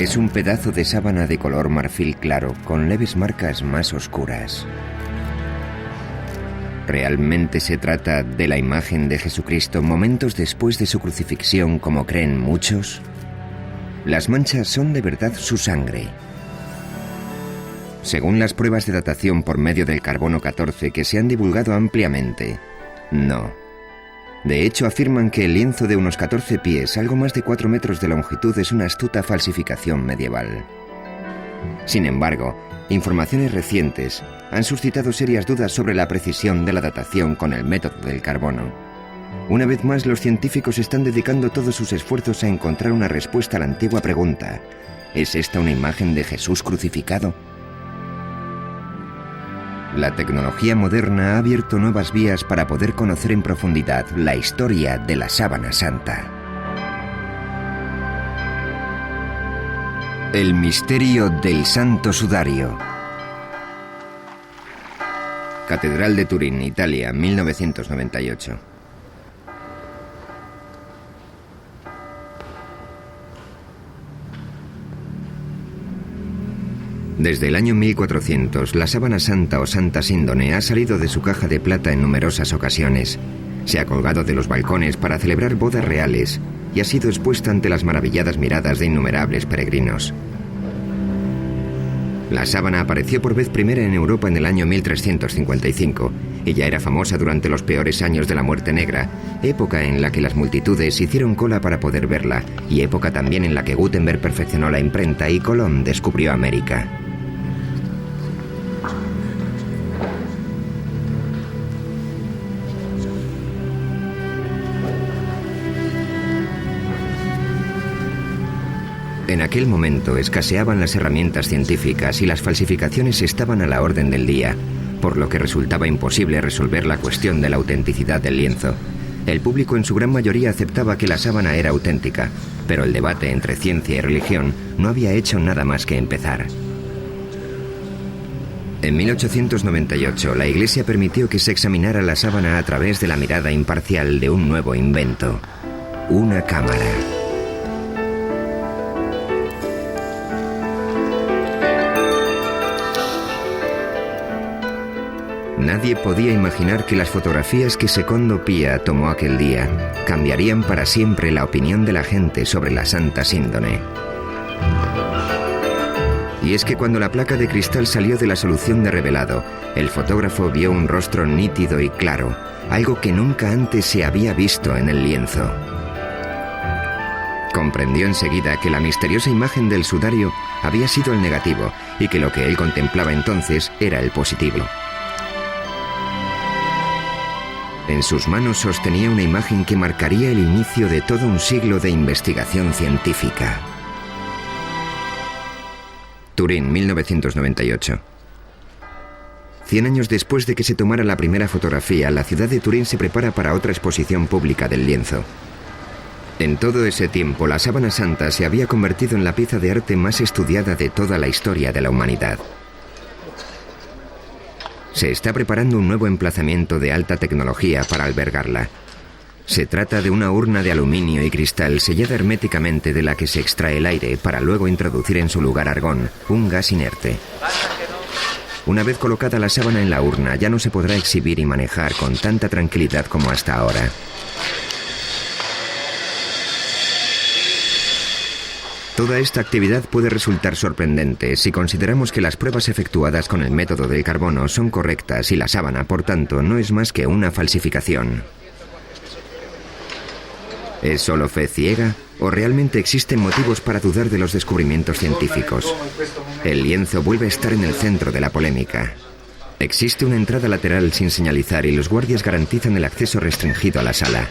Es un pedazo de sábana de color marfil claro, con leves marcas más oscuras. ¿Realmente se trata de la imagen de Jesucristo momentos después de su crucifixión, como creen muchos? Las manchas son de verdad su sangre. Según las pruebas de datación por medio del carbono 14 que se han divulgado ampliamente, no. De hecho, afirman que el lienzo de unos 14 pies, algo más de 4 metros de longitud, es una astuta falsificación medieval. Sin embargo, informaciones recientes han suscitado serias dudas sobre la precisión de la datación con el método del carbono. Una vez más, los científicos están dedicando todos sus esfuerzos a encontrar una respuesta a la antigua pregunta: ¿es esta una imagen de Jesús crucificado? La tecnología moderna ha abierto nuevas vías para poder conocer en profundidad la historia de la Sábana Santa. El misterio del Santo Sudario. Catedral de Turín, Italia, 1998. Desde el año 1400, la sábana santa o santa síndone ha salido de su caja de plata en numerosas ocasiones. Se ha colgado de los balcones para celebrar bodas reales y ha sido expuesta ante las maravilladas miradas de innumerables peregrinos. La sábana apareció por vez primera en Europa en el año 1355 y ya era famosa durante los peores años de la Muerte Negra, época en la que las multitudes hicieron cola para poder verla y época también en la que Gutenberg perfeccionó la imprenta y Colón descubrió América. En aquel momento escaseaban las herramientas científicas y las falsificaciones estaban a la orden del día, por lo que resultaba imposible resolver la cuestión de la autenticidad del lienzo. El público en su gran mayoría aceptaba que la sábana era auténtica, pero el debate entre ciencia y religión no había hecho nada más que empezar. En 1898, la Iglesia permitió que se examinara la sábana a través de la mirada imparcial de un nuevo invento: una cámara. Nadie podía imaginar que las fotografías que Secondo Pia tomó aquel día cambiarían para siempre la opinión de la gente sobre la Santa Síndone. Y es que cuando la placa de cristal salió de la solución de revelado, el fotógrafo vio un rostro nítido y claro, algo que nunca antes se había visto en el lienzo. Comprendió enseguida que la misteriosa imagen del sudario había sido el negativo y que lo que él contemplaba entonces era el positivo. En sus manos sostenía una imagen que marcaría el inicio de todo un siglo de investigación científica. Turín, 1998. 100 años después de que se tomara la primera fotografía, la ciudad de Turín se prepara para otra exposición pública del lienzo. En todo ese tiempo, la sábana santa se había convertido en la pieza de arte más estudiada de toda la historia de la humanidad. Se está preparando un nuevo emplazamiento de alta tecnología para albergarla. Se trata de una urna de aluminio y cristal sellada herméticamente de la que se extrae el aire para luego introducir en su lugar argón, un gas inerte. Una vez colocada la sábana en la urna, ya no se podrá exhibir y manejar con tanta tranquilidad como hasta ahora. Toda esta actividad puede resultar sorprendente si consideramos que las pruebas efectuadas con el método del carbono son correctas y la sábana, por tanto, no es más que una falsificación. ¿Es solo fe ciega o realmente existen motivos para dudar de los descubrimientos científicos? El lienzo vuelve a estar en el centro de la polémica. Existe una entrada lateral sin señalizar y los guardias garantizan el acceso restringido a la sala.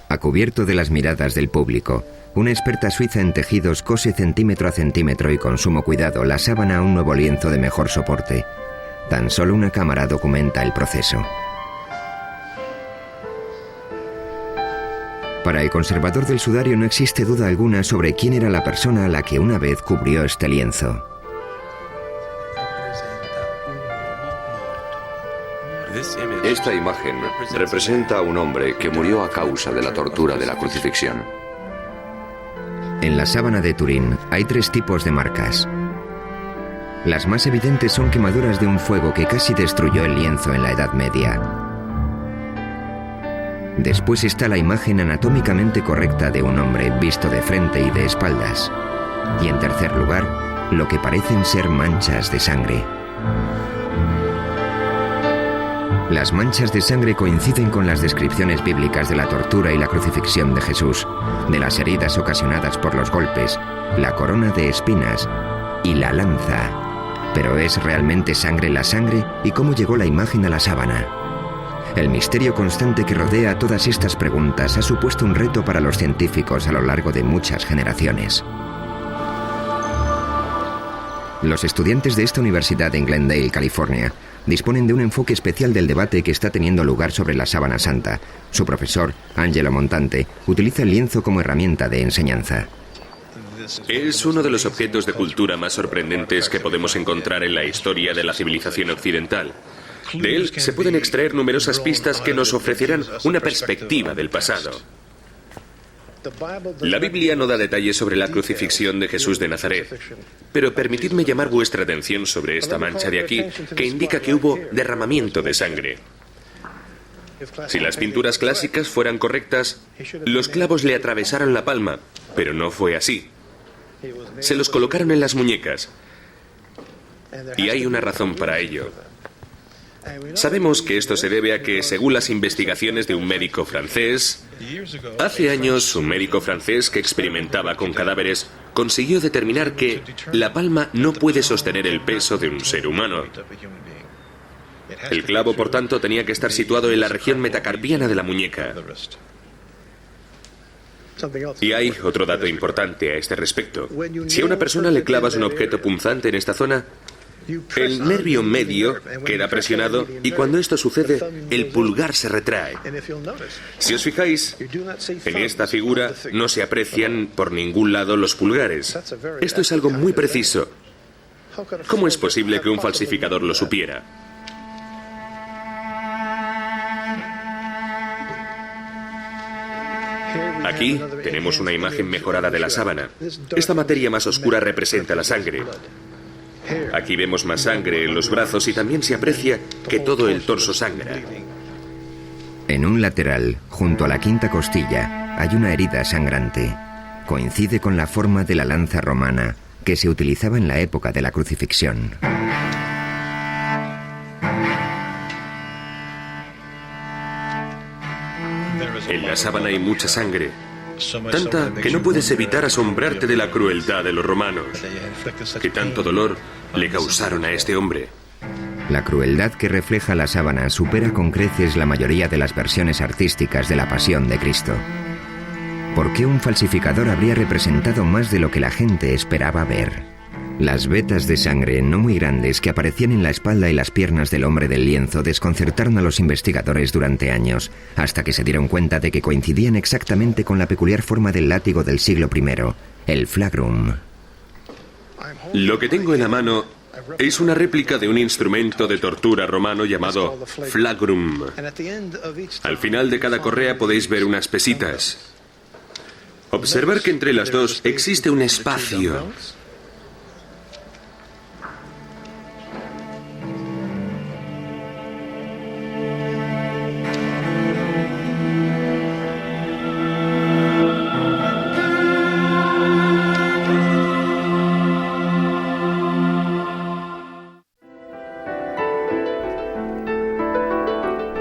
A cubierto de las miradas del público, una experta suiza en tejidos cose centímetro a centímetro y con sumo cuidado la sábana a un nuevo lienzo de mejor soporte. Tan solo una cámara documenta el proceso. Para el conservador del sudario no existe duda alguna sobre quién era la persona a la que una vez cubrió este lienzo. Esta imagen representa a un hombre que murió a causa de la tortura de la crucifixión. En la sábana de Turín hay 3 tipos de marcas. Las más evidentes son quemaduras de un fuego que casi destruyó el lienzo en la Edad Media. Después está la imagen anatómicamente correcta de un hombre visto de frente y de espaldas. Y en tercer lugar, lo que parecen ser manchas de sangre. Las manchas de sangre coinciden con las descripciones bíblicas de la tortura y la crucifixión de Jesús, de las heridas ocasionadas por los golpes, la corona de espinas y la lanza. ¿Pero es realmente sangre la sangre? ¿Y cómo llegó la imagen a la sábana? El misterio constante que rodea todas estas preguntas ha supuesto un reto para los científicos a lo largo de muchas generaciones. Los estudiantes de esta universidad en Glendale, California, disponen de un enfoque especial del debate que está teniendo lugar sobre la sábana santa. Su profesor, Angelo Montante, utiliza el lienzo como herramienta de enseñanza. Es uno de los objetos de cultura más sorprendentes que podemos encontrar en la historia de la civilización occidental. De él se pueden extraer numerosas pistas que nos ofrecerán una perspectiva del pasado. La Biblia no da detalles sobre la crucifixión de Jesús de Nazaret, pero permitidme llamar vuestra atención sobre esta mancha de aquí, que indica que hubo derramamiento de sangre. Si las pinturas clásicas fueran correctas, los clavos le atravesaron la palma, pero no fue así. Se los colocaron en las muñecas, y hay una razón para ello. Sabemos que esto se debe a que, según las investigaciones de un médico francés, hace años un médico francés que experimentaba con cadáveres consiguió determinar que la palma no puede sostener el peso de un ser humano. El clavo, por tanto, tenía que estar situado en la región metacarpiana de la muñeca. Y hay otro dato importante a este respecto. Si a una persona le clavas un objeto punzante en esta zona, el nervio medio queda presionado y cuando esto sucede, el pulgar se retrae. Si os fijáis, en esta figura no se aprecian por ningún lado los pulgares. Esto es algo muy preciso. ¿Cómo es posible que un falsificador lo supiera? Aquí tenemos una imagen mejorada de la sábana. Esta materia más oscura representa la sangre. Aquí vemos más sangre en los brazos y también se aprecia que todo el torso sangra. En un lateral, junto a la quinta costilla, hay una herida sangrante. Coincide con la forma de la lanza romana que se utilizaba en la época de la crucifixión. En la sábana hay mucha sangre, tanta que no puedes evitar asombrarte de la crueldad de los romanos, que tanto dolor le causaron a este hombre. La crueldad que refleja la sábana supera con creces la mayoría de las versiones artísticas de la Pasión de Cristo. ¿Por qué un falsificador habría representado más de lo que la gente esperaba ver? Las vetas de sangre no muy grandes que aparecían en la espalda y las piernas del hombre del lienzo desconcertaron a los investigadores durante años, hasta que se dieron cuenta de que coincidían exactamente con la peculiar forma del látigo del siglo I, el flagrum. Lo que tengo en la mano es una réplica de un instrumento de tortura romano llamado flagrum. Al final de cada correa podéis ver unas pesitas. Observar que entre las dos existe un espacio.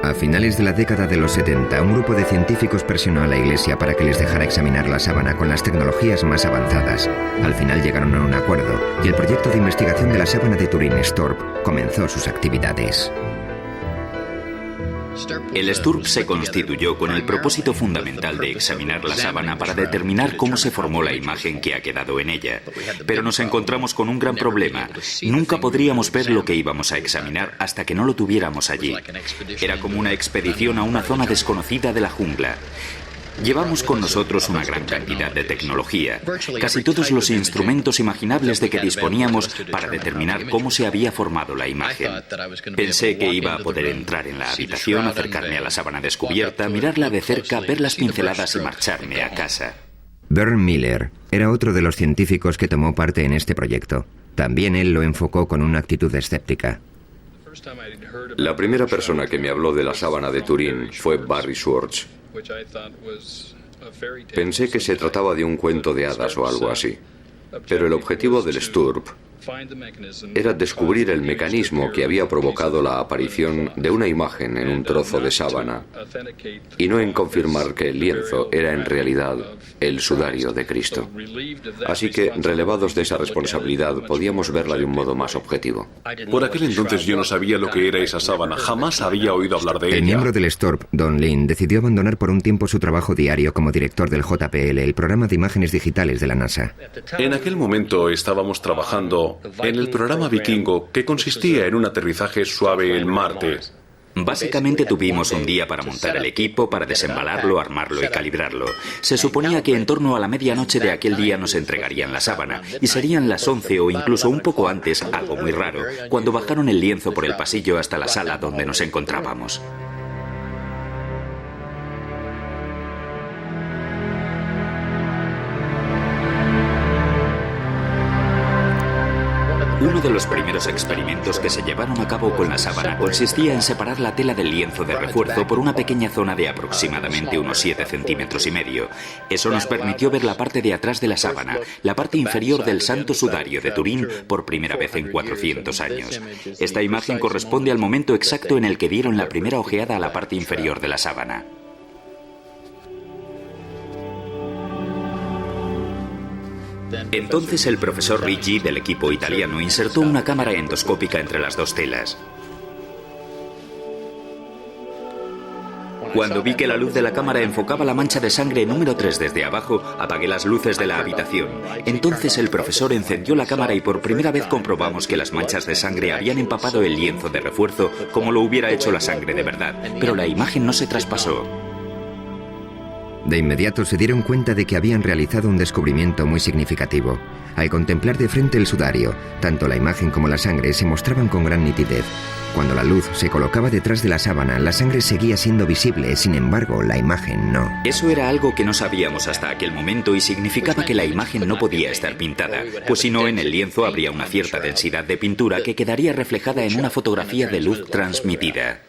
A finales de la década de los 70, un grupo de científicos presionó a la Iglesia para que les dejara examinar la sábana con las tecnologías más avanzadas. Al final llegaron a un acuerdo y el proyecto de investigación de la sábana de Turín, STORP, comenzó sus actividades. El STURP se constituyó con el propósito fundamental de examinar la sábana para determinar cómo se formó la imagen que ha quedado en ella. Pero nos encontramos con un gran problema. Nunca podríamos ver lo que íbamos a examinar hasta que no lo tuviéramos allí. Era como una expedición a una zona desconocida de la jungla. Llevamos con nosotros una gran cantidad de tecnología, casi todos los instrumentos imaginables de que disponíamos para determinar cómo se había formado la imagen. Pensé que iba a poder entrar en la habitación, acercarme a la sábana descubierta, mirarla de cerca, ver las pinceladas y marcharme a casa. Vern Miller era otro de los científicos que tomó parte en este proyecto. También él lo enfocó con una actitud escéptica. La primera persona que me habló de la sábana de Turín fue Barry Schwartz. Pensé que se trataba de un cuento de hadas o algo así. Pero el objetivo del STURP era descubrir el mecanismo que había provocado la aparición de una imagen en un trozo de sábana y no en confirmar que el lienzo era en realidad el sudario de Cristo. Así que, relevados de esa responsabilidad, podíamos verla de un modo más objetivo. Por aquel entonces yo no sabía lo que era esa sábana, jamás había oído hablar de ella. El miembro del STURP, Don Lin, decidió abandonar por un tiempo su trabajo diario como director del JPL, el programa de imágenes digitales de la NASA. En aquel momento estábamos trabajando en el programa Vikingo, que consistía en un aterrizaje suave en Marte. Básicamente tuvimos un día para montar el equipo, para desembalarlo, armarlo y calibrarlo. Se suponía que en torno a la medianoche de aquel día nos entregarían la sábana, y serían las 11 o incluso un poco antes, algo muy raro, cuando bajaron el lienzo por el pasillo hasta la sala donde nos encontrábamos. Uno de los primeros experimentos que se llevaron a cabo con la sábana consistía en separar la tela del lienzo de refuerzo por una pequeña zona de aproximadamente unos 7,5 centímetros. Eso nos permitió ver la parte de atrás de la sábana, la parte inferior del Santo Sudario de Turín, por primera vez en 400 años. Esta imagen corresponde al momento exacto en el que dieron la primera ojeada a la parte inferior de la sábana. Entonces el profesor Ricci del equipo italiano insertó una cámara endoscópica entre las dos telas. Cuando vi que la luz de la cámara enfocaba la mancha de sangre número 3 desde abajo, apagué las luces de la habitación. Entonces el profesor encendió la cámara y por primera vez comprobamos que las manchas de sangre habían empapado el lienzo de refuerzo como lo hubiera hecho la sangre de verdad, pero la imagen no se traspasó. De inmediato se dieron cuenta de que habían realizado un descubrimiento muy significativo. Al contemplar de frente el sudario, tanto la imagen como la sangre se mostraban con gran nitidez. Cuando la luz se colocaba detrás de la sábana, la sangre seguía siendo visible, sin embargo, la imagen no. Eso era algo que no sabíamos hasta aquel momento y significaba que la imagen no podía estar pintada, pues si no, en el lienzo habría una cierta densidad de pintura que quedaría reflejada en una fotografía de luz transmitida.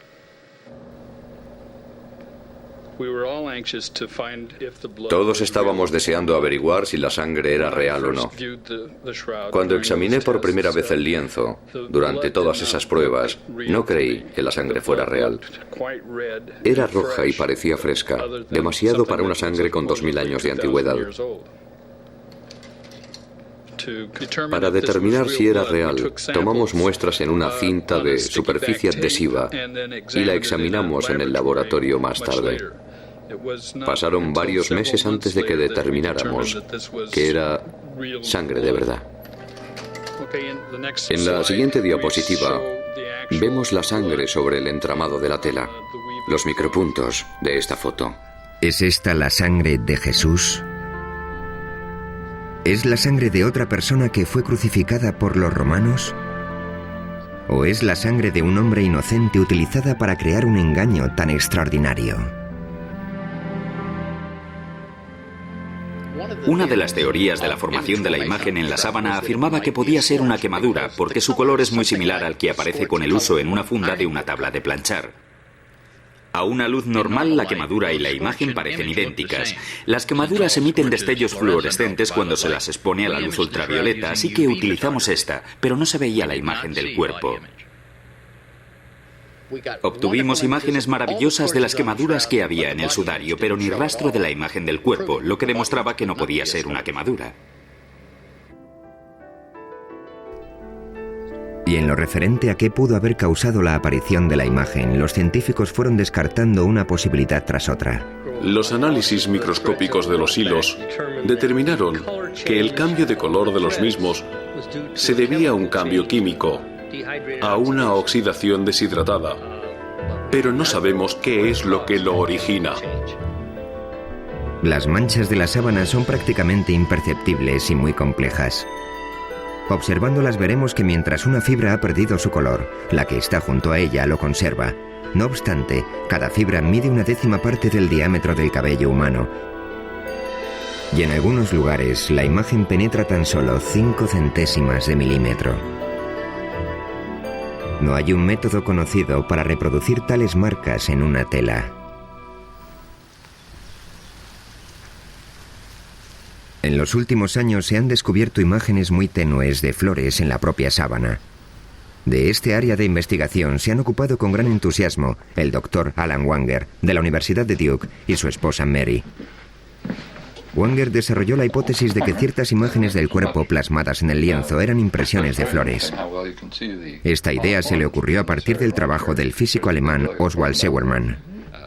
Todos estábamos deseando averiguar si la sangre era real o no. Cuando examiné por primera vez el lienzo, durante todas esas pruebas, no creí que la sangre fuera real. Era roja y parecía fresca, demasiado para una sangre con 2000 años de antigüedad. Para determinar si era real, tomamos muestras en una cinta de superficie adhesiva y la examinamos en el laboratorio más tarde. Pasaron varios meses antes de que determináramos que era sangre de verdad. En la siguiente diapositiva vemos la sangre sobre el entramado de la tela, los micropuntos de esta foto. ¿Es esta la sangre de Jesús? ¿Es la sangre de otra persona que fue crucificada por los romanos? ¿O es la sangre de un hombre inocente utilizada para crear un engaño tan extraordinario? Una de las teorías de la formación de la imagen en la sábana afirmaba que podía ser una quemadura, porque su color es muy similar al que aparece con el uso en una funda de una tabla de planchar. A una luz normal, la quemadura y la imagen parecen idénticas. Las quemaduras emiten destellos fluorescentes cuando se las expone a la luz ultravioleta, así que utilizamos esta, pero no se veía la imagen del cuerpo. Obtuvimos imágenes maravillosas de las quemaduras que había en el sudario, pero ni rastro de la imagen del cuerpo, lo que demostraba que no podía ser una quemadura. Y en lo referente a qué pudo haber causado la aparición de la imagen, los científicos fueron descartando una posibilidad tras otra. Los análisis microscópicos de los hilos determinaron que el cambio de color de los mismos se debía a un cambio químico, a una oxidación deshidratada, pero no sabemos qué es lo que lo origina. Las manchas de la sábana son prácticamente imperceptibles y muy complejas. Observándolas veremos que mientras una fibra ha perdido su color, la que está junto a ella lo conserva. No obstante, cada fibra mide 1/10 parte del diámetro del cabello humano. Y en algunos lugares, la imagen penetra tan solo 5 centésimas de milímetro. No hay un método conocido para reproducir tales marcas en una tela. En los últimos años se han descubierto imágenes muy tenues de flores en la propia sábana. De este área de investigación se han ocupado con gran entusiasmo el doctor Alan Wanger, de la Universidad de Duke, y su esposa Mary. Wanger desarrolló la hipótesis de que ciertas imágenes del cuerpo plasmadas en el lienzo eran impresiones de flores. Esta idea se le ocurrió a partir del trabajo del físico alemán Oswald Scheuermann.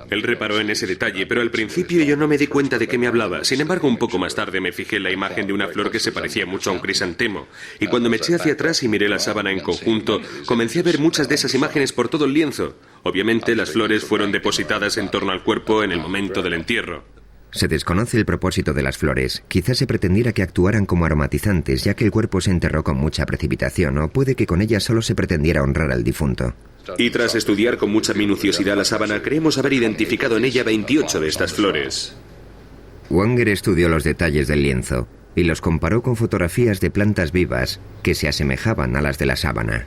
Él reparó en ese detalle, pero al principio yo no me di cuenta de qué me hablaba. Sin embargo, un poco más tarde me fijé en la imagen de una flor que se parecía mucho a un crisantemo. Y cuando me eché hacia atrás y miré la sábana en conjunto, comencé a ver muchas de esas imágenes por todo el lienzo. Obviamente, las flores fueron depositadas en torno al cuerpo en el momento del entierro. Se desconoce el propósito de las flores. Quizás se pretendiera que actuaran como aromatizantes, ya que el cuerpo se enterró con mucha precipitación, o puede que con ellas solo se pretendiera honrar al difunto. Y tras estudiar con mucha minuciosidad la sábana, creemos haber identificado en ella 28 de estas flores. Wanger estudió los detalles del lienzo y los comparó con fotografías de plantas vivas que se asemejaban a las de la sábana.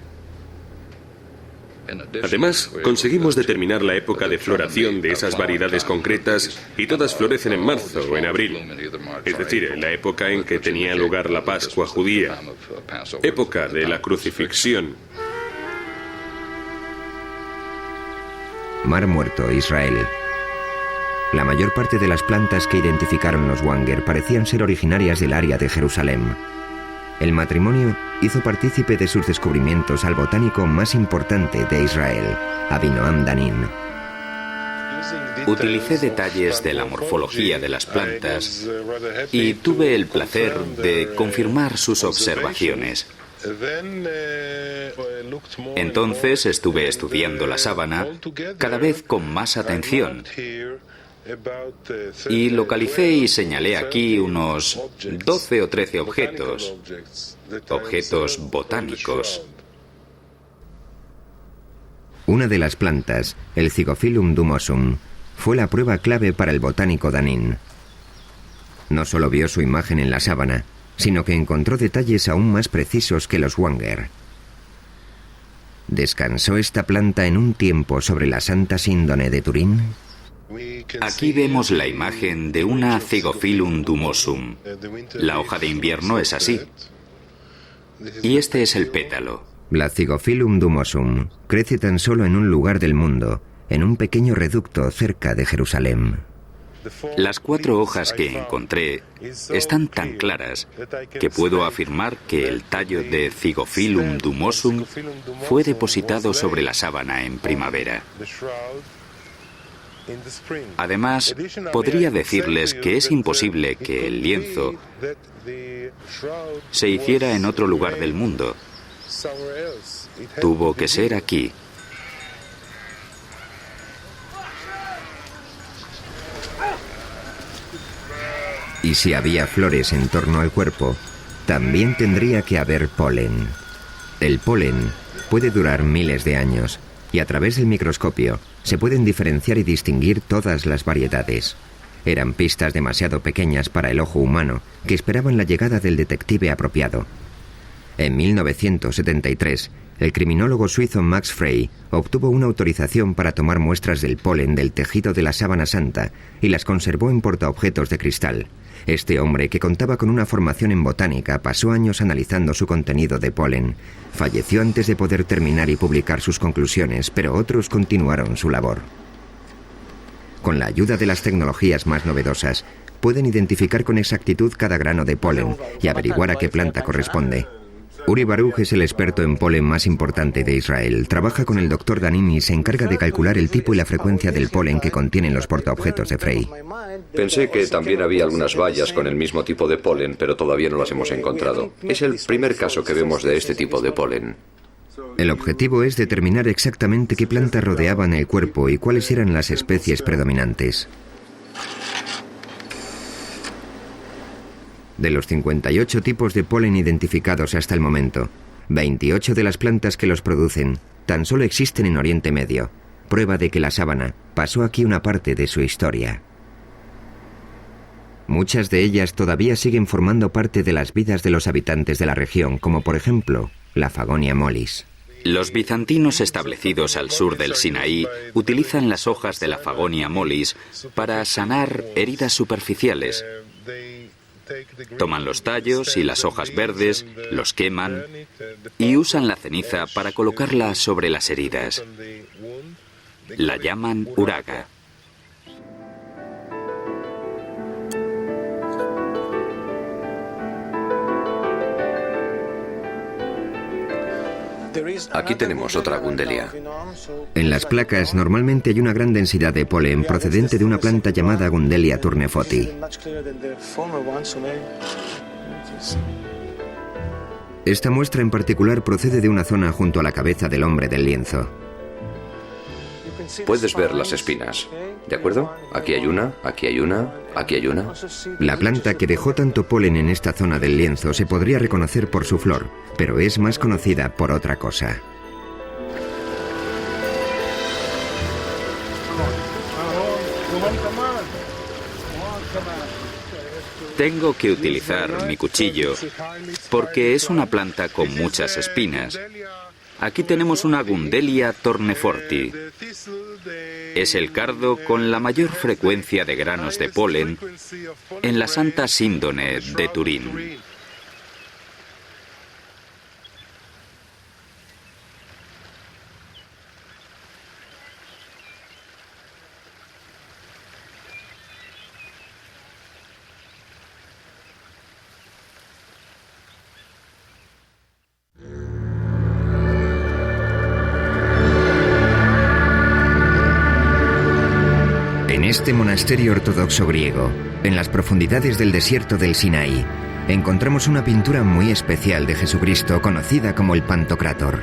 Además, conseguimos determinar la época de floración de esas variedades concretas y todas florecen en marzo o en abril, es decir, en la época en que tenía lugar la Pascua judía, época de la crucifixión. Mar Muerto, Israel. La mayor parte de las plantas que identificaron los Wanger parecían ser originarias del área de Jerusalén. El matrimonio hizo partícipe de sus descubrimientos al botánico más importante de Israel, Avinoam Danin. Utilicé detalles de la morfología de las plantas y tuve el placer de confirmar sus observaciones. Entonces estuve estudiando la sábana cada vez con más atención y localicé y señalé aquí unos 12 o 13 objetos botánicos. Una de las plantas, el Zygophyllum dumosum, fue la prueba clave para el botánico Danin. No solo vio su imagen en la sábana, sino que encontró detalles aún más precisos que los Wanger. ¿Descansó esta planta en un tiempo sobre la Santa Síndone de Turín? Aquí vemos la imagen de una Zygophyllum dumosum. La hoja de invierno es así. Y este es el pétalo. La Zygophyllum dumosum crece tan solo en un lugar del mundo, en un pequeño reducto cerca de Jerusalén. Las 4 hojas que encontré están tan claras que puedo afirmar que el tallo de Zygophyllum dumosum fue depositado sobre la sábana en primavera. Además, podría decirles que es imposible que el lienzo se hiciera en otro lugar del mundo. Tuvo que ser aquí. Y si había flores en torno al cuerpo, también tendría que haber polen. El polen puede durar miles de años y a través del microscopio se pueden diferenciar y distinguir todas las variedades. Eran pistas demasiado pequeñas para el ojo humano que esperaban la llegada del detective apropiado. En 1973, el criminólogo suizo Max Frey obtuvo una autorización para tomar muestras del polen del tejido de la sábana santa y las conservó en portaobjetos de cristal. Este hombre, que contaba con una formación en botánica, pasó años analizando su contenido de polen. Falleció antes de poder terminar y publicar sus conclusiones, pero otros continuaron su labor. Con la ayuda de las tecnologías más novedosas, pueden identificar con exactitud cada grano de polen y averiguar a qué planta corresponde. Uri Baruch es el experto en polen más importante de Israel. Trabaja con el Dr. Danin y se encarga de calcular el tipo y la frecuencia del polen que contienen los portaobjetos de Frey. Pensé que también había algunas bayas con el mismo tipo de polen, pero todavía no las hemos encontrado. Es el primer caso que vemos de este tipo de polen. El objetivo es determinar exactamente qué plantas rodeaban el cuerpo y cuáles eran las especies predominantes. De los 58 tipos de polen identificados hasta el momento, 28 de las plantas que los producen tan solo existen en Oriente Medio, prueba de que la sábana pasó aquí una parte de su historia. Muchas de ellas todavía siguen formando parte de las vidas de los habitantes de la región, como por ejemplo la Fagonia mollis. Los bizantinos establecidos al sur del Sinaí utilizan las hojas de la Fagonia mollis para sanar heridas superficiales. Toman los tallos y las hojas verdes, los queman y usan la ceniza para colocarla sobre las heridas. La llaman uraga. Aquí tenemos otra gundelia. En las placas normalmente hay una gran densidad de polen procedente de una planta llamada Gundelia turnefoti. Esta muestra en particular procede de una zona junto a la cabeza del hombre del lienzo. Puedes ver las espinas, ¿de acuerdo? Aquí hay una, aquí hay una, aquí hay una. La planta que dejó tanto polen en esta zona del lienzo se podría reconocer por su flor, pero es más conocida por otra cosa. Tengo que utilizar mi cuchillo porque es una planta con muchas espinas. Aquí tenemos una Gundelia torneforti. Es el cardo con la mayor frecuencia de granos de polen en la Santa Síndone de Turín. En este monasterio ortodoxo griego, en las profundidades del desierto del Sinaí, encontramos una pintura muy especial de Jesucristo conocida como el Pantocrátor.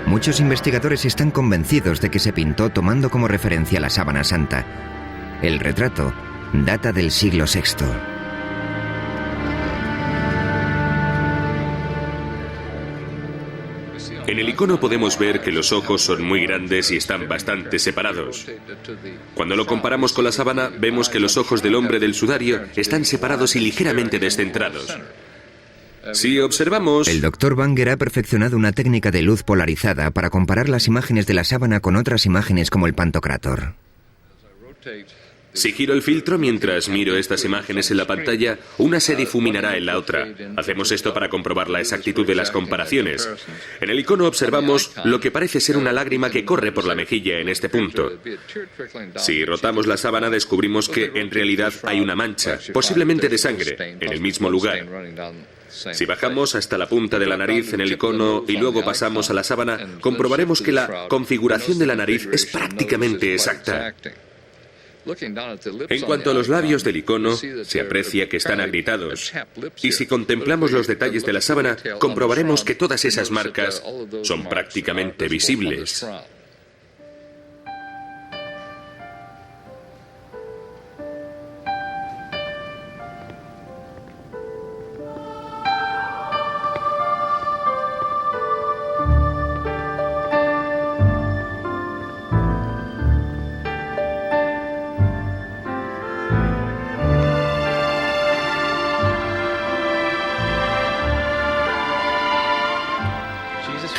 Muchos investigadores están convencidos de que se pintó tomando como referencia la sábana santa. El retrato data del siglo VI. En el icono podemos ver que los ojos son muy grandes y están bastante separados. Cuando lo comparamos con la sábana, vemos que los ojos del hombre del sudario están separados y ligeramente descentrados. Si observamos... El Dr. Banger ha perfeccionado una técnica de luz polarizada para comparar las imágenes de la sábana con otras imágenes como el Pantocrátor. Si giro el filtro mientras miro estas imágenes en la pantalla, una se difuminará en la otra. Hacemos esto para comprobar la exactitud de las comparaciones. En el icono observamos lo que parece ser una lágrima que corre por la mejilla en este punto. Si rotamos la sábana descubrimos que en realidad hay una mancha, posiblemente de sangre, en el mismo lugar. Si bajamos hasta la punta de la nariz en el icono y luego pasamos a la sábana, comprobaremos que la configuración de la nariz es prácticamente exacta. En cuanto a los labios del icono, se aprecia que están agrietados. Y si contemplamos los detalles de la sábana, comprobaremos que todas esas marcas son prácticamente visibles.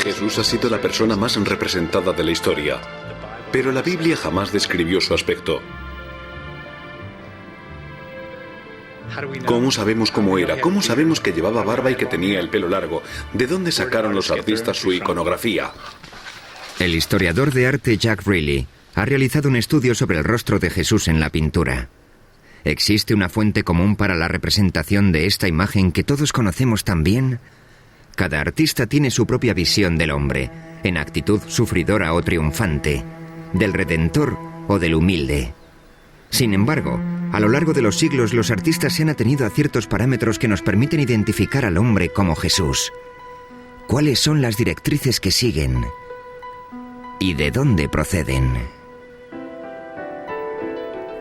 Jesús ha sido la persona más representada de la historia, pero la Biblia jamás describió su aspecto. ¿Cómo sabemos cómo era? ¿Cómo sabemos que llevaba barba y que tenía el pelo largo? ¿De dónde sacaron los artistas su iconografía? El historiador de arte Jack Riley ha realizado un estudio sobre el rostro de Jesús en la pintura. ¿Existe una fuente común para la representación de esta imagen que todos conocemos tan bien? Cada artista tiene su propia visión del hombre, en actitud sufridora o triunfante, del redentor o del humilde. Sin embargo, a lo largo de los siglos los artistas se han atenido a ciertos parámetros que nos permiten identificar al hombre como Jesús. ¿Cuáles son las directrices que siguen? ¿Y de dónde proceden?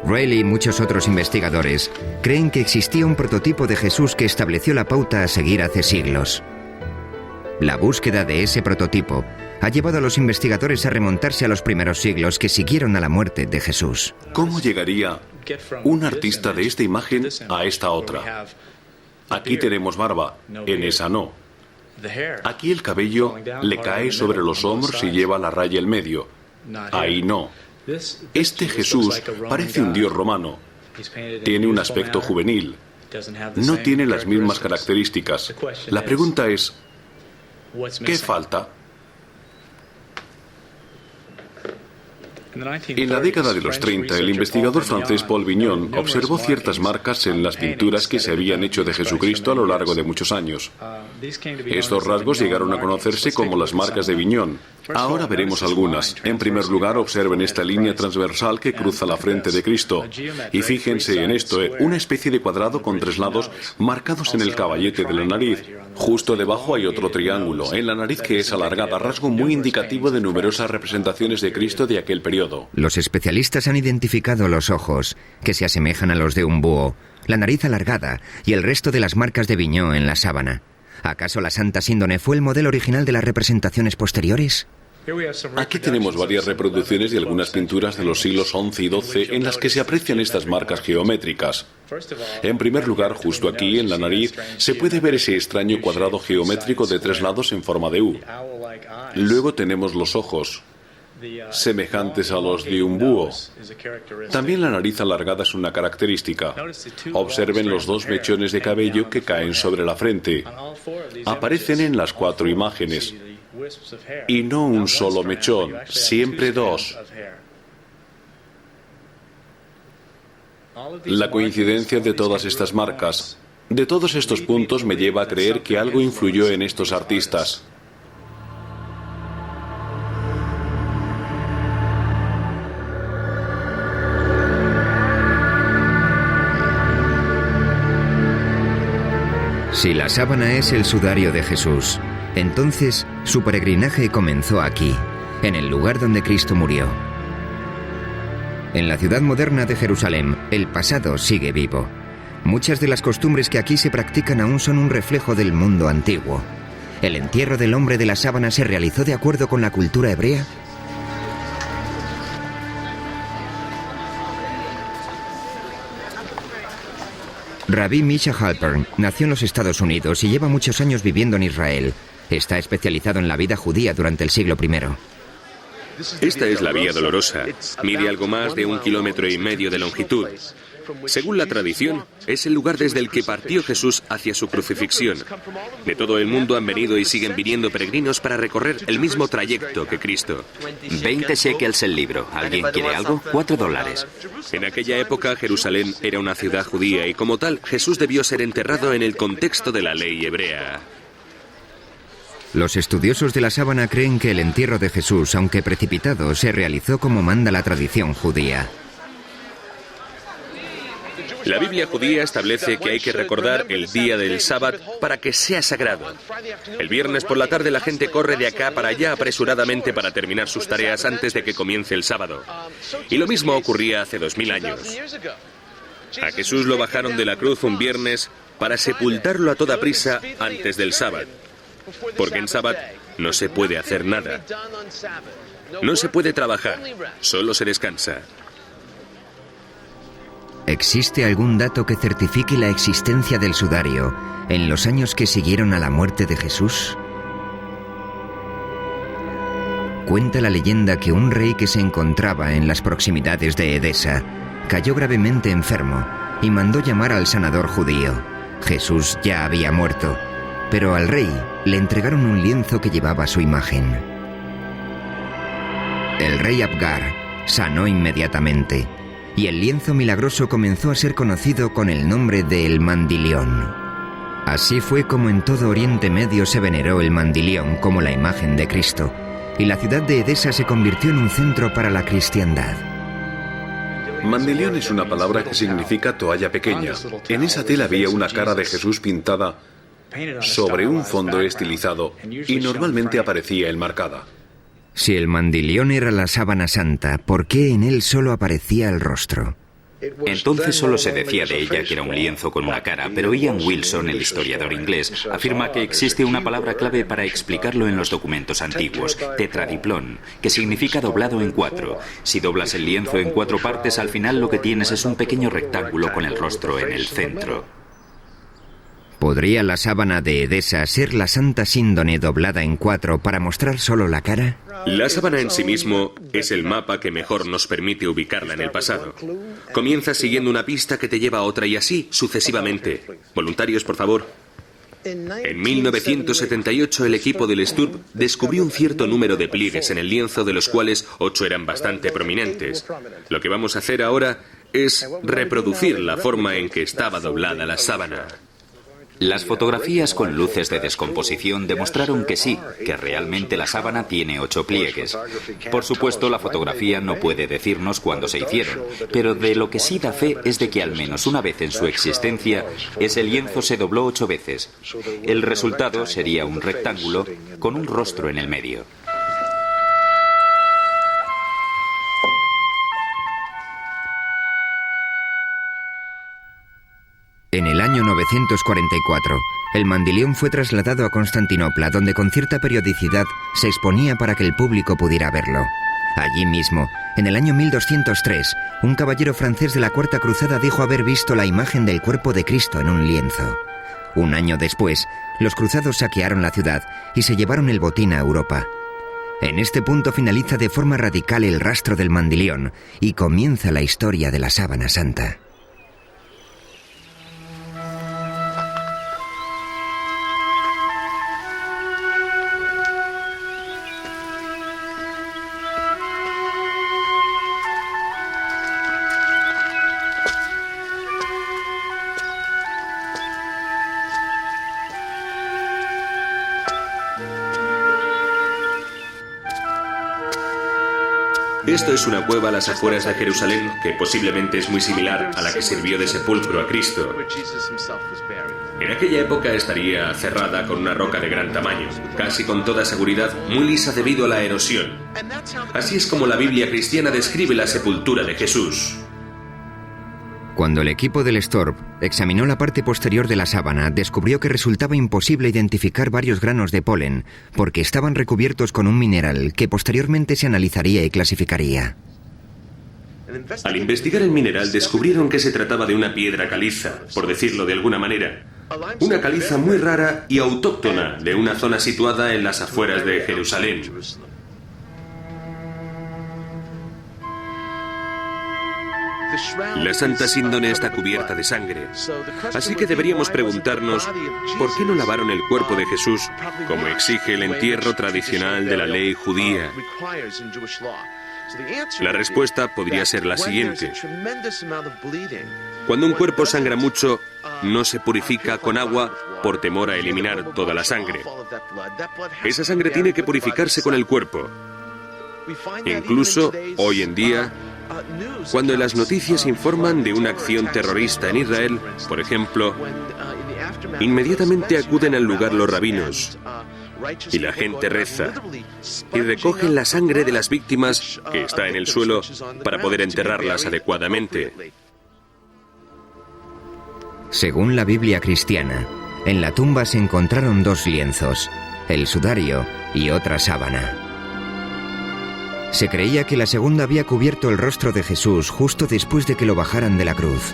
Rayleigh y muchos otros investigadores creen que existía un prototipo de Jesús que estableció la pauta a seguir hace siglos. La búsqueda de ese prototipo ha llevado a los investigadores a remontarse a los primeros siglos que siguieron a la muerte de Jesús. ¿Cómo llegaría un artista de esta imagen a esta otra? Aquí tenemos barba, en esa no. Aquí el cabello le cae sobre los hombros y lleva la raya en medio. Ahí no. Este Jesús parece un dios romano. Tiene un aspecto juvenil. No tiene las mismas características. La pregunta es, ¿qué falta? En la década de los 30, el investigador francés Paul Vignon observó ciertas marcas en las pinturas que se habían hecho de Jesucristo a lo largo de muchos años. Estos rasgos llegaron a conocerse como las marcas de Vignon. Ahora veremos algunas. En primer lugar, observen esta línea transversal que cruza la frente de Cristo. Y fíjense en esto, una especie de cuadrado con 3 lados marcados en el caballete de la nariz. Justo debajo hay otro triángulo, en la nariz que es alargada, rasgo muy indicativo de numerosas representaciones de Cristo de aquel periodo. Los especialistas han identificado los ojos, que se asemejan a los de un búho, la nariz alargada y el resto de las marcas de Vignon en la sábana. ¿Acaso la Santa Síndone fue el modelo original de las representaciones posteriores? Aquí tenemos varias reproducciones de algunas pinturas de los siglos XI y XII en las que se aprecian estas marcas geométricas. En primer lugar, justo aquí, en la nariz, se puede ver ese extraño cuadrado geométrico de 3 lados en forma de U. Luego tenemos los ojos, semejantes a los de un búho. También la nariz alargada es una característica. Observen los 2 mechones de cabello que caen sobre la frente. Aparecen en las 4 imágenes. Y no un solo mechón, siempre 2. La coincidencia de todas estas marcas, de todos estos puntos, me lleva a creer que algo influyó en estos artistas. Si la sábana es el sudario de Jesús, entonces su peregrinaje comenzó aquí, en el lugar donde Cristo murió. En la ciudad moderna de Jerusalén, el pasado sigue vivo. Muchas de las costumbres que aquí se practican aún son un reflejo del mundo antiguo. ¿El entierro del hombre de la sábana se realizó de acuerdo con la cultura hebrea? Rabbi Misha Halpern nació en los Estados Unidos y lleva muchos años viviendo en Israel. Está especializado en la vida judía durante el siglo I. Esta es la Vía Dolorosa. Mide algo más de 1,5 kilómetros de longitud. Según la tradición, es el lugar desde el que partió Jesús hacia su crucifixión. De todo el mundo han venido y siguen viniendo peregrinos para recorrer el mismo trayecto que Cristo. 20 shekels el libro. ¿Alguien quiere algo? $4. En aquella época, Jerusalén era una ciudad judía y como tal, Jesús debió ser enterrado en el contexto de la ley hebrea. Los estudiosos de la sábana creen que el entierro de Jesús, aunque precipitado, se realizó como manda la tradición judía. La Biblia judía establece que hay que recordar el día del sábado para que sea sagrado. El viernes por la tarde la gente corre de acá para allá apresuradamente para terminar sus tareas antes de que comience el sábado. Y lo mismo ocurría hace 2000 años. A Jesús lo bajaron de la cruz un viernes para sepultarlo a toda prisa antes del sábado. Porque en sábado no se puede hacer nada. No se puede trabajar, solo se descansa. ¿Existe algún dato que certifique la existencia del sudario en los años que siguieron a la muerte de Jesús? Cuenta la leyenda que un rey que se encontraba en las proximidades de Edesa cayó gravemente enfermo y mandó llamar al sanador judío. Jesús ya había muerto, pero al rey le entregaron un lienzo que llevaba su imagen. El rey Abgar sanó inmediatamente y el lienzo milagroso comenzó a ser conocido con el nombre de El Mandilión. Así fue como en todo Oriente Medio se veneró el mandilión como la imagen de Cristo, y la ciudad de Edesa se convirtió en un centro para la cristiandad. Mandilión es una palabra que significa toalla pequeña. En esa tela había una cara de Jesús pintada sobre un fondo estilizado y normalmente aparecía enmarcada. Si el mandilión era la sábana santa, ¿por qué en él solo aparecía el rostro? Entonces solo se decía de ella que era un lienzo con una cara, pero Ian Wilson, el historiador inglés, afirma que existe una palabra clave para explicarlo en los documentos antiguos, tetradiplón, que significa doblado en 4. Si doblas el lienzo en 4 partes, al final lo que tienes es un pequeño rectángulo con el rostro en el centro. ¿Podría la sábana de Edesa ser la Santa Síndone doblada en 4 para mostrar solo la cara? La sábana en sí mismo es el mapa que mejor nos permite ubicarla en el pasado. Comienzas siguiendo una pista que te lleva a otra y así sucesivamente. Voluntarios, por favor. En 1978 el equipo del STURP descubrió un cierto número de pliegues en el lienzo, de los cuales 8 eran bastante prominentes. Lo que vamos a hacer ahora es reproducir la forma en que estaba doblada la sábana. Las fotografías con luces de descomposición demostraron que sí, que realmente la sábana tiene 8 pliegues. Por supuesto, la fotografía no puede decirnos cuándo se hicieron, pero de lo que sí da fe es de que al menos una vez en su existencia, ese lienzo se dobló 8 veces. El resultado sería un rectángulo con un rostro en el medio. En el año 944, el mandilión fue trasladado a Constantinopla, donde con cierta periodicidad se exponía para que el público pudiera verlo. Allí mismo, en el año 1203, un caballero francés de la Cuarta Cruzada dijo haber visto la imagen del cuerpo de Cristo en un lienzo. Un año después, los cruzados saquearon la ciudad y se llevaron el botín a Europa. En este punto finaliza de forma radical el rastro del mandilión y comienza la historia de la sábana santa. Esto es una cueva a las afueras de Jerusalén que posiblemente es muy similar a la que sirvió de sepulcro a Cristo. En aquella época estaría cerrada con una roca de gran tamaño, casi con toda seguridad muy lisa debido a la erosión. Así es como la Biblia cristiana describe la sepultura de Jesús. Cuando el equipo del STORP examinó la parte posterior de la sábana, descubrió que resultaba imposible identificar varios granos de polen, porque estaban recubiertos con un mineral que posteriormente se analizaría y clasificaría. Al investigar el mineral descubrieron que se trataba de una piedra caliza, por decirlo de alguna manera. Una caliza muy rara y autóctona de una zona situada en las afueras de Jerusalén. La Santa Síndone está cubierta de sangre, así que deberíamos preguntarnos ¿por qué no lavaron el cuerpo de Jesús como exige el entierro tradicional de la ley judía? La respuesta podría ser la siguiente. Cuando un cuerpo sangra mucho, no se purifica con agua por temor a eliminar toda la sangre. Esa sangre tiene que purificarse con el cuerpo. Incluso hoy en día, cuando en las noticias informan de una acción terrorista en Israel, por ejemplo, inmediatamente acuden al lugar los rabinos y la gente reza y recogen la sangre de las víctimas que está en el suelo para poder enterrarlas adecuadamente. Según la Biblia cristiana, en la tumba se encontraron 2 lienzos, el sudario y otra sábana. Se creía que la segunda había cubierto el rostro de Jesús justo después de que lo bajaran de la cruz.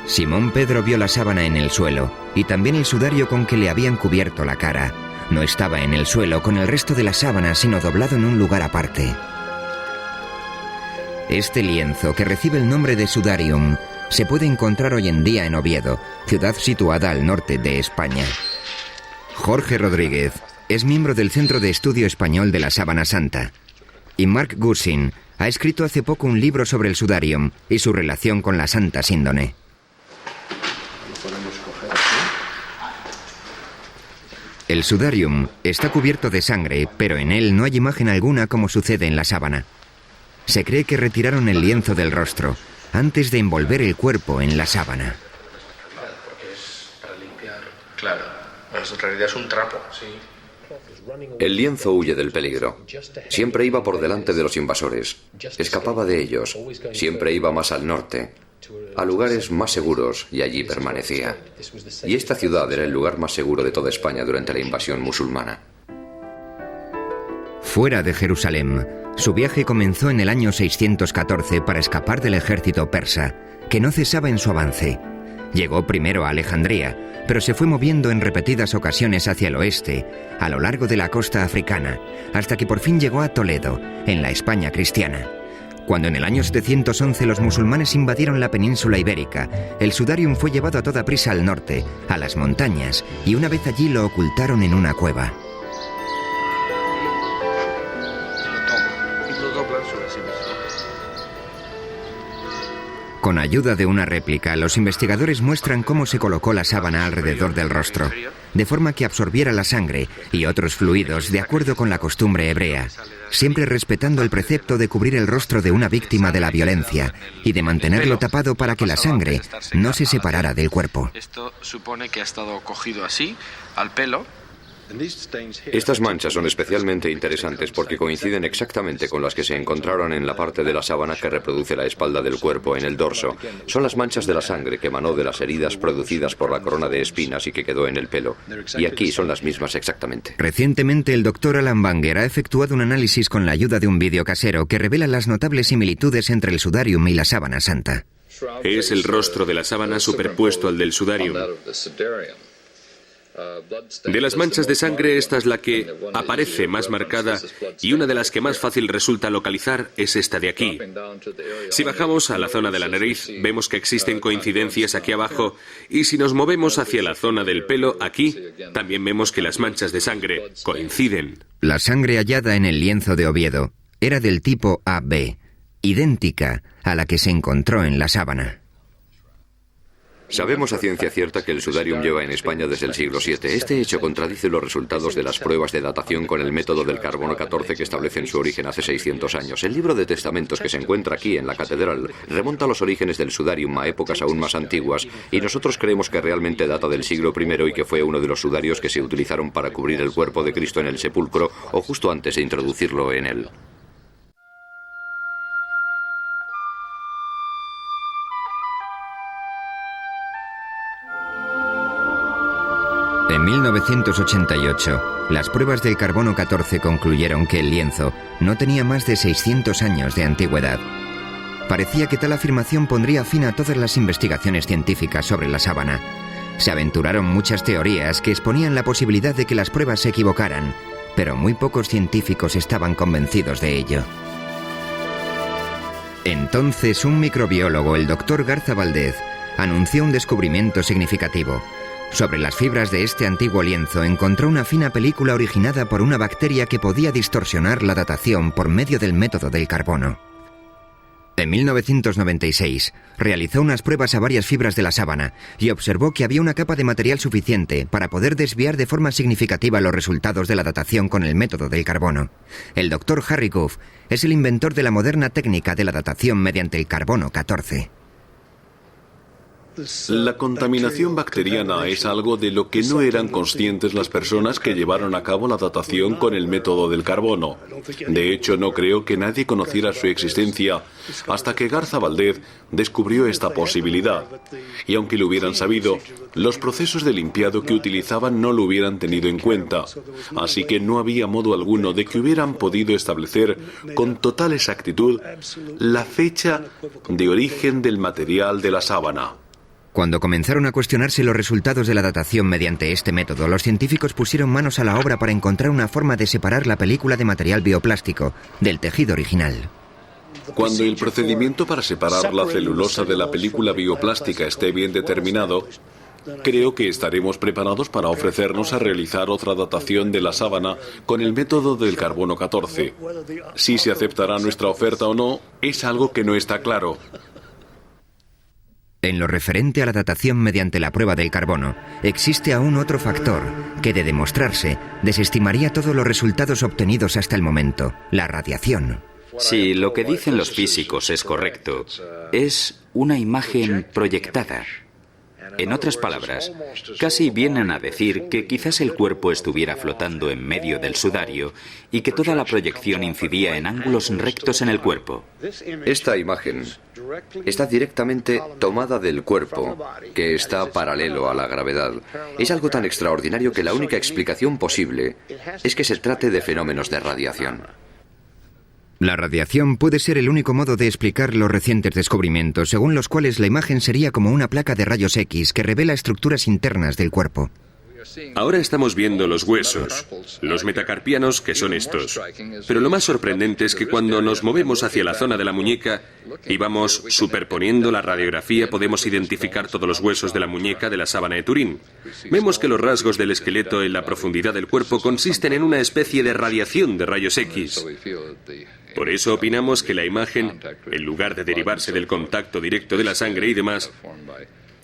Simón Pedro vio la sábana en el suelo y también el sudario con que le habían cubierto la cara. No estaba en el suelo con el resto de la sábana, sino doblado en un lugar aparte. Este lienzo, que recibe el nombre de sudarium, se puede encontrar hoy en día en Oviedo, ciudad situada al norte de España. Jorge Rodríguez es miembro del Centro de Estudio Español de la Sábana Santa. Y Mark Gussin ha escrito hace poco un libro sobre el sudarium y su relación con la Santa Síndone. El sudarium está cubierto de sangre, pero en él no hay imagen alguna como sucede en la sábana. Se cree que retiraron el lienzo del rostro antes de envolver el cuerpo en la sábana. Porque es para limpiar. Claro, en realidad es un trapo, sí. El lienzo huye del peligro. Siempre iba por delante de los invasores. Escapaba de ellos. Siempre iba más al norte, a lugares más seguros, y allí permanecía. Y esta ciudad era el lugar más seguro de toda España durante la invasión musulmana. Fuera de Jerusalén, su viaje comenzó en el año 614 para escapar del ejército persa, que no cesaba en su avance. Llegó primero a Alejandría, pero se fue moviendo en repetidas ocasiones hacia el oeste, a lo largo de la costa africana, hasta que por fin llegó a Toledo, en la España cristiana. Cuando en el año 711 los musulmanes invadieron la península ibérica, el sudarium fue llevado a toda prisa al norte, a las montañas, y una vez allí lo ocultaron en una cueva. Con ayuda de una réplica, los investigadores muestran cómo se colocó la sábana alrededor del rostro, de forma que absorbiera la sangre y otros fluidos de acuerdo con la costumbre hebrea, siempre respetando el precepto de cubrir el rostro de una víctima de la violencia y de mantenerlo tapado para que la sangre no se separara del cuerpo. Esto supone que ha estado cogido así, al pelo. Estas manchas son especialmente interesantes porque coinciden exactamente con las que se encontraron en la parte de la sábana que reproduce la espalda del cuerpo, en el dorso. Son las manchas de la sangre que emanó de las heridas producidas por la corona de espinas y que quedó en el pelo. Y aquí son las mismas exactamente. Recientemente el doctor Alan Banger ha efectuado un análisis con la ayuda de un vídeo casero que revela las notables similitudes entre el sudarium y la sábana santa. Es el rostro de la sábana superpuesto al del sudarium. De las manchas de sangre, esta es la que aparece más marcada, y una de las que más fácil resulta localizar es esta de aquí. Si bajamos a la zona de la nariz, vemos que existen coincidencias aquí abajo, y si nos movemos hacia la zona del pelo, aquí, también vemos que las manchas de sangre coinciden. La sangre hallada en el lienzo de Oviedo era del tipo AB, idéntica a la que se encontró en la sábana. Sabemos a ciencia cierta que el sudarium lleva en España desde el siglo VII. Este hecho contradice los resultados de las pruebas de datación con el método del carbono 14 que establecen su origen hace 600 años. El libro de testamentos que se encuentra aquí en la catedral remonta los orígenes del sudarium a épocas aún más antiguas, y nosotros creemos que realmente data del siglo I y que fue uno de los sudarios que se utilizaron para cubrir el cuerpo de Cristo en el sepulcro o justo antes de introducirlo en él. En 1988, las pruebas del carbono 14 concluyeron que el lienzo no tenía más de 600 años de antigüedad. Parecía que tal afirmación pondría fin a todas las investigaciones científicas sobre la sábana. Se aventuraron muchas teorías que exponían la posibilidad de que las pruebas se equivocaran, pero muy pocos científicos estaban convencidos de ello. Entonces, un microbiólogo, el Dr. Garza Valdez, anunció un descubrimiento significativo. Sobre las fibras de este antiguo lienzo encontró una fina película originada por una bacteria que podía distorsionar la datación por medio del método del carbono. En 1996, realizó unas pruebas a varias fibras de la sábana y observó que había una capa de material suficiente para poder desviar de forma significativa los resultados de la datación con el método del carbono. El Dr. Harry Goff es el inventor de la moderna técnica de la datación mediante el carbono 14. La contaminación bacteriana es algo de lo que no eran conscientes las personas que llevaron a cabo la datación con el método del carbono. De hecho, no creo que nadie conociera su existencia hasta que Garza Valdez descubrió esta posibilidad. Y aunque lo hubieran sabido, los procesos de limpiado que utilizaban no lo hubieran tenido en cuenta. Así que no había modo alguno de que hubieran podido establecer con total exactitud la fecha de origen del material de la sábana. Cuando comenzaron a cuestionarse los resultados de la datación mediante este método, los científicos pusieron manos a la obra para encontrar una forma de separar la película de material bioplástico del tejido original. Cuando el procedimiento para separar la celulosa de la película bioplástica esté bien determinado, creo que estaremos preparados para ofrecernos a realizar otra datación de la sábana con el método del carbono 14. Si se aceptará nuestra oferta o no, es algo que no está claro. En lo referente a la datación mediante la prueba del carbono, existe aún otro factor que, de demostrarse, desestimaría todos los resultados obtenidos hasta el momento: la radiación. Si lo que dicen los físicos es correcto, es una imagen proyectada. En otras palabras, casi vienen a decir que quizás el cuerpo estuviera flotando en medio del sudario y que toda la proyección incidía en ángulos rectos en el cuerpo. Esta imagen está directamente tomada del cuerpo, que está paralelo a la gravedad. Es algo tan extraordinario que la única explicación posible es que se trate de fenómenos de radiación. La radiación puede ser el único modo de explicar los recientes descubrimientos, según los cuales la imagen sería como una placa de rayos X que revela estructuras internas del cuerpo. Ahora estamos viendo los huesos, los metacarpianos, que son estos. Pero lo más sorprendente es que cuando nos movemos hacia la zona de la muñeca y vamos superponiendo la radiografía, podemos identificar todos los huesos de la muñeca de la sábana de Turín. Vemos que los rasgos del esqueleto en la profundidad del cuerpo consisten en una especie de radiación de rayos X. Por eso opinamos que la imagen, en lugar de derivarse del contacto directo de la sangre y demás,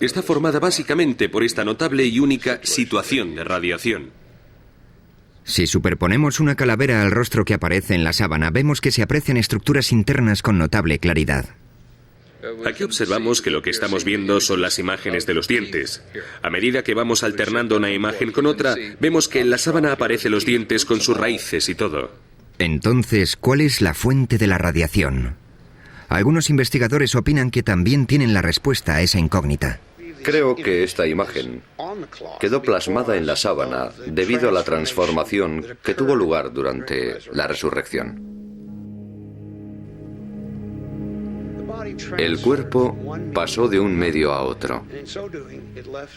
está formada básicamente por esta notable y única situación de radiación. Si superponemos una calavera al rostro que aparece en la sábana, vemos que se aprecian estructuras internas con notable claridad. Aquí observamos que lo que estamos viendo son las imágenes de los dientes. A medida que vamos alternando una imagen con otra, vemos que en la sábana aparecen los dientes con sus raíces y todo. Entonces, ¿cuál es la fuente de la radiación? Algunos investigadores opinan que también tienen la respuesta a esa incógnita. Creo que esta imagen quedó plasmada en la sábana debido a la transformación que tuvo lugar durante la resurrección. El cuerpo pasó de un medio a otro,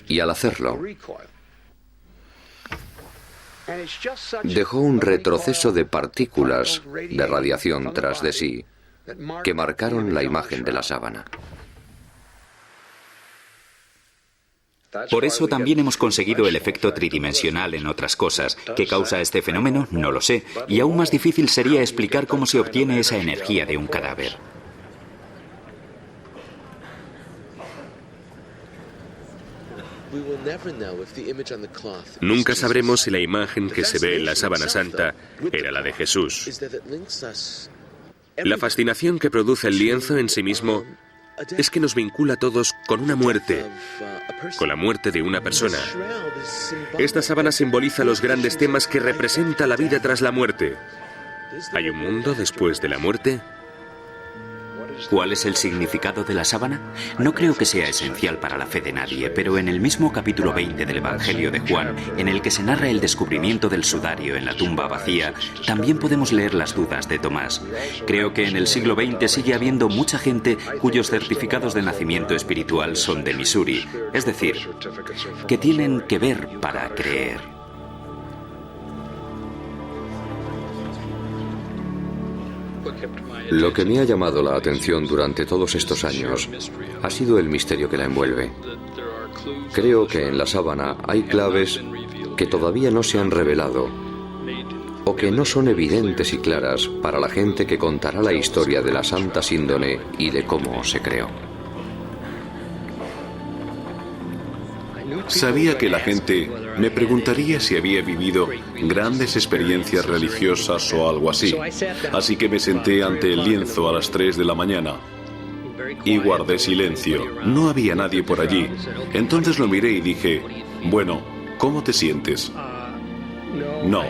y al hacerlo, dejó un retroceso de partículas de radiación tras de sí que marcaron la imagen de la sábana. Por eso también hemos conseguido el efecto tridimensional en otras cosas. ¿Qué causa este fenómeno? No lo sé. Y aún más difícil sería explicar cómo se obtiene esa energía de un cadáver. Nunca sabremos si la imagen que se ve en la sábana santa era la de Jesús. La fascinación que produce el lienzo en sí mismo es que nos vincula a todos con una muerte, con la muerte de una persona. Esta sábana simboliza los grandes temas que representa la vida tras la muerte. ¿Hay un mundo después de la muerte? ¿Cuál es el significado de la sábana? No creo que sea esencial para la fe de nadie, pero en el mismo capítulo 20 del Evangelio de Juan, en el que se narra el descubrimiento del sudario en la tumba vacía, también podemos leer las dudas de Tomás. Creo que en el siglo XX sigue habiendo mucha gente cuyos certificados de nacimiento espiritual son de Missouri, es decir, que tienen que ver para creer. Lo que me ha llamado la atención durante todos estos años ha sido el misterio que la envuelve. Creo que en la sábana hay claves que todavía no se han revelado o que no son evidentes y claras para la gente que contará la historia de la Santa Síndone y de cómo se creó. Sabía que la gente me preguntaría si había vivido grandes experiencias religiosas o algo así. Así que me senté ante el lienzo a las 3 de la mañana y guardé silencio. No había nadie por allí. Entonces lo miré y dije, bueno, ¿cómo te sientes? No,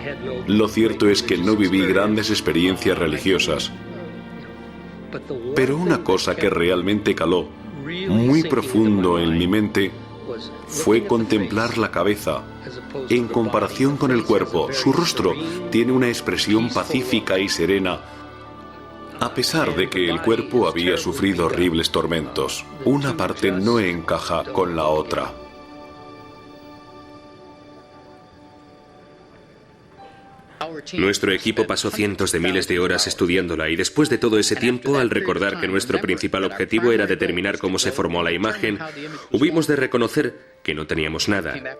lo cierto es que no viví grandes experiencias religiosas. Pero una cosa que realmente caló muy profundo en mi mente fue contemplar la cabeza. En comparación con el cuerpo, su rostro tiene una expresión pacífica y serena, a pesar de que el cuerpo había sufrido horribles tormentos. Una parte no encaja con la otra. Nuestro equipo pasó cientos de miles de horas estudiándola y después de todo ese tiempo, al recordar que nuestro principal objetivo era determinar cómo se formó la imagen, hubimos de reconocer que no teníamos nada.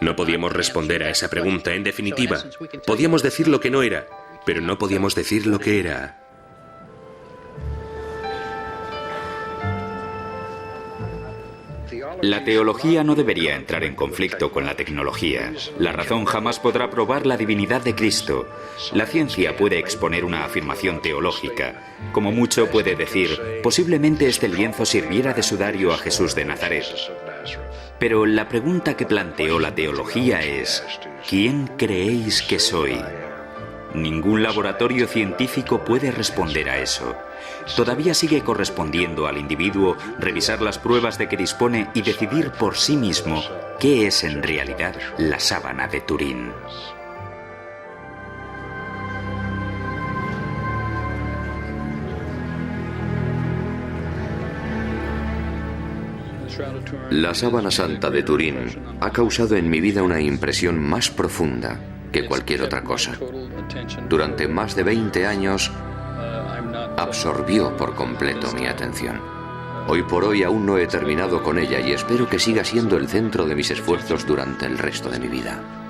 No podíamos responder a esa pregunta. En definitiva, podíamos decir lo que no era, pero no podíamos decir lo que era. La teología no debería entrar en conflicto con la tecnología. La razón jamás podrá probar la divinidad de Cristo. La ciencia puede exponer una afirmación teológica. Como mucho puede decir, posiblemente este lienzo sirviera de sudario a Jesús de Nazaret. Pero la pregunta que planteó la teología es: ¿quién creéis que soy? Ningún laboratorio científico puede responder a eso. Todavía sigue correspondiendo al individuo revisar las pruebas de que dispone y decidir por sí mismo qué es en realidad la sábana de Turín. La sábana santa de Turín ha causado en mi vida una impresión más profunda que cualquier otra cosa. Durante más de 20 años absorbió por completo mi atención. Hoy por hoy aún no he terminado con ella y espero que siga siendo el centro de mis esfuerzos durante el resto de mi vida.